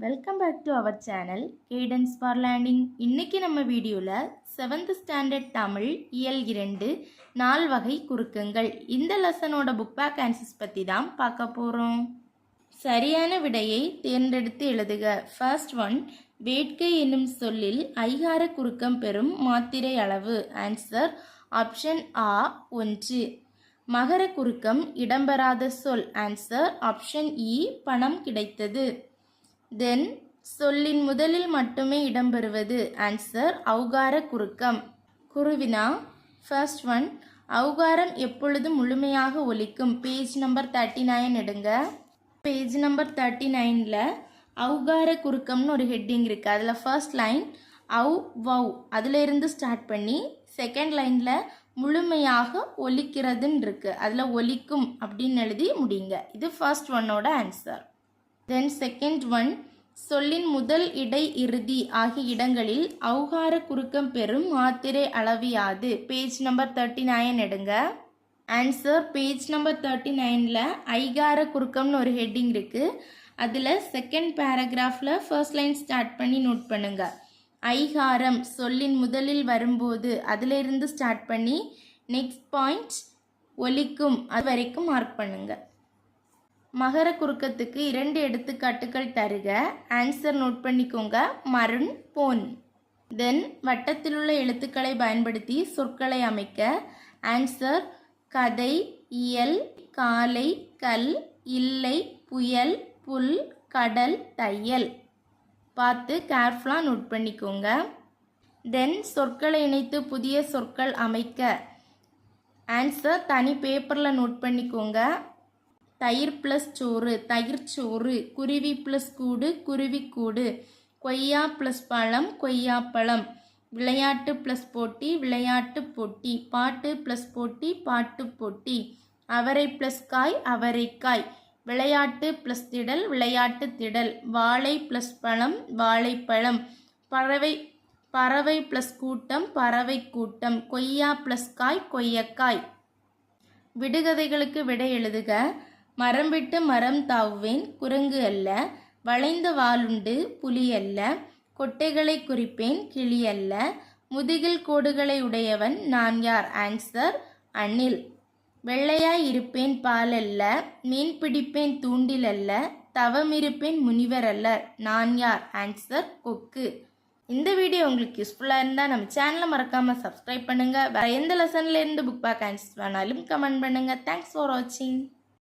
Welcome back to our channel Cadence for Learning. இன்னைக்கு நம்ம வீடியோவில் 7th ஸ்டாண்டர்ட் தமிழ் இயல் 2 4 வகை குறுக்கங்கள் இந்த லெசனோட புக் பேக் ஆன்சர்ஸ் பற்றி தான் பார்க்க போகிறோம். சரியான விடையை தேர்ந்தெடுத்து எழுதுக. ஃபர்ஸ்ட் ஒன், வேட்கை என்னும் சொல்லில் ஐகார குறுக்கம் பெறும் மாத்திரை அளவு. ஆன்சர் ஆப்ஷன் ஆ 1. மகர குறுக்கம் இடம்பெறாத சொல். ஆன்சர் ஆப்ஷன் இ பணம் கிடைத்தது. தென் சொல்லின் முதலில் மட்டுமே இடம்பெறுவது. ஆன்சர் ஔகார குறுக்கம். குருவினா ஃபர்ஸ்ட் ஒன், ஔகாரம் எப்பொழுதும் முழுமையாக ஒலிக்கும். பேஜ் நம்பர் 39 எடுங்க. பேஜ் நம்பர் 39ல் ஔகார குறுக்கம்னு ஒரு ஹெட்டிங் இருக்குது. அதில் ஃபர்ஸ்ட் லைன் ஔ வவ் அதிலிருந்து ஸ்டார்ட் பண்ணி செகண்ட் லைனில் முழுமையாக ஒலிக்கிறதுன்னு இருக்குது. அதில் ஒலிக்கும் அப்படின்னு எழுதி முடியுங்க. இது ஃபர்ஸ்ட் ஒன்னோட ஆன்சர். தென் செகண்ட் ஒன், சொல்லின் முதல் இடை இறுதி ஆகிய இடங்களில் ஔகார குறுக்கம் பெறும் மாத்திரை அளவு யாது. பேஜ் நம்பர் 39 எடுங்க. ஆன்சர் பேஜ் நம்பர் 39ல் ஐகார குறுக்கம்னு ஒரு ஹெட்டிங் இருக்குது. அதில் செகண்ட் பேராகிராஃபில் ஃபர்ஸ்ட் லைன் ஸ்டார்ட் பண்ணி நோட் பண்ணுங்க. ஐகாரம் சொல்லின் முதலில் வரும்போது அதிலிருந்து ஸ்டார்ட் பண்ணி நெக்ஸ்ட் பாயிண்ட் ஒலிக்கும் அது வரைக்கும் மார்க் பண்ணுங்க. மகர குறுக்கத்துக்கு 2 எடுத்துக்காட்டுகள் தருக. ஆன்சர் நோட் பண்ணிக்கோங்க. மருண், பொன். தென் வட்டத்திலுள்ள எழுத்துக்களை பயன்படுத்தி சொற்களை அமைக்க. ஆன்சர் கதை, இயல், காலை, கல், இல்லை, புயல், புல், கடல், தையல். பார்த்து கேர்ஃபுல்லாக நோட் பண்ணிக்கோங்க. தென் சொற்களை இணைத்து புதிய சொற்கள் அமைக்க. ஆன்சர் தனி பேப்பரில் நோட் பண்ணிக்கோங்க. தயிர் ப்ளஸ் சோறு, தயிர் சோறு. குருவி ப்ளஸ் கூடு, குருவிக்கூடு. கொய்யா ப்ளஸ் பழம், கொய்யாப்பழம். விளையாட்டு ப்ளஸ் போட்டி, விளையாட்டு போட்டி. பாட்டு ப்ளஸ் போட்டி, பாட்டு போட்டி. அவரை ப்ளஸ் காய், அவரைக்காய். விளையாட்டு ப்ளஸ் திடல், விளையாட்டு திடல். வாழை ப்ளஸ் பழம், வாழைப்பழம். பறவை பறவை ப்ளஸ் கூட்டம், பறவை கூட்டம். கொய்யா ப்ளஸ் காய், கொய்யக்காய். விடுகதைகளுக்கு விடை எழுதுக. மரம் விட்டு மரம் தாவுவேன், குரங்கு அல்ல. வளைந்த வாளுண்டு, புலி அல்ல. கொட்டைகளை குறிப்பேன், கிளி அல்ல. முதுகில் கோடுகளை உடையவன் நான் யார். ஆன்சர் அணில். வெள்ளையாய் இருப்பேன், பால் அல்ல. மீன் பிடிப்பேன், தூண்டில் அல்ல. தவமிருப்பேன், முனிவர் அல்ல. நான் யார். ஆன்சர் கொக்கு. இந்த வீடியோ உங்களுக்கு யூஸ்ஃபுல்லாக இருந்தால் நம்ம சேனலை மறக்காமல் சப்ஸ்கிரைப் பண்ணுங்கள். வேறு எந்த லெசன்லேருந்து புக் பேக் ஆன்சர்ஸ் வேணாலும் கமெண்ட் பண்ணுங்கள். தேங்க்ஸ் ஃபார் வாட்சிங்.